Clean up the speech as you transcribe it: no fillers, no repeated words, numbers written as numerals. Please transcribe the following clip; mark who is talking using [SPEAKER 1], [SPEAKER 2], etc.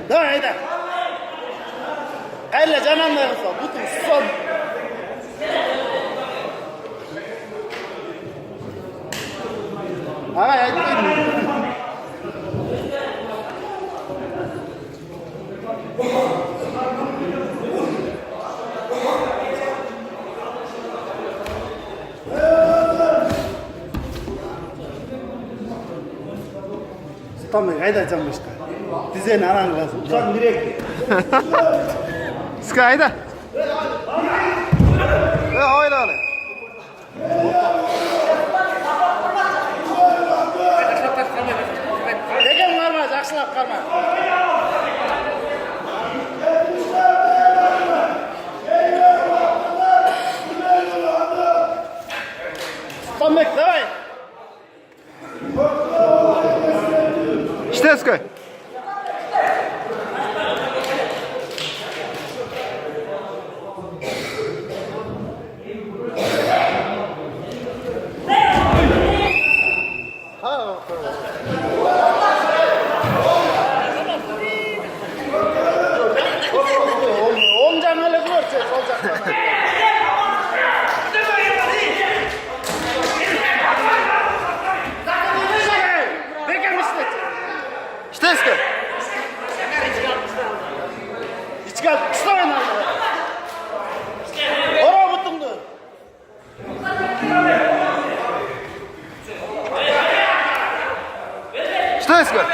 [SPEAKER 1] Давай, haydi. Hayırlı cananla yapsa. Bütün son. Hayır, haydi. Tamam, haydi canım işte. Dizeni anan lazım. Uçak direkt.
[SPEAKER 2] Sıkı hayda. Oyna öyle.
[SPEAKER 1] Degen varmaz, akşılap kalmaz. Tamam, давай.
[SPEAKER 2] İşte sıkı.
[SPEAKER 1] Oncan öyle göreceğiz, olacak. Degen işte.
[SPEAKER 2] İşte sıkı.
[SPEAKER 1] Hiç gel, kısa oynar. Oraya butundu.
[SPEAKER 2] İşte sıkı.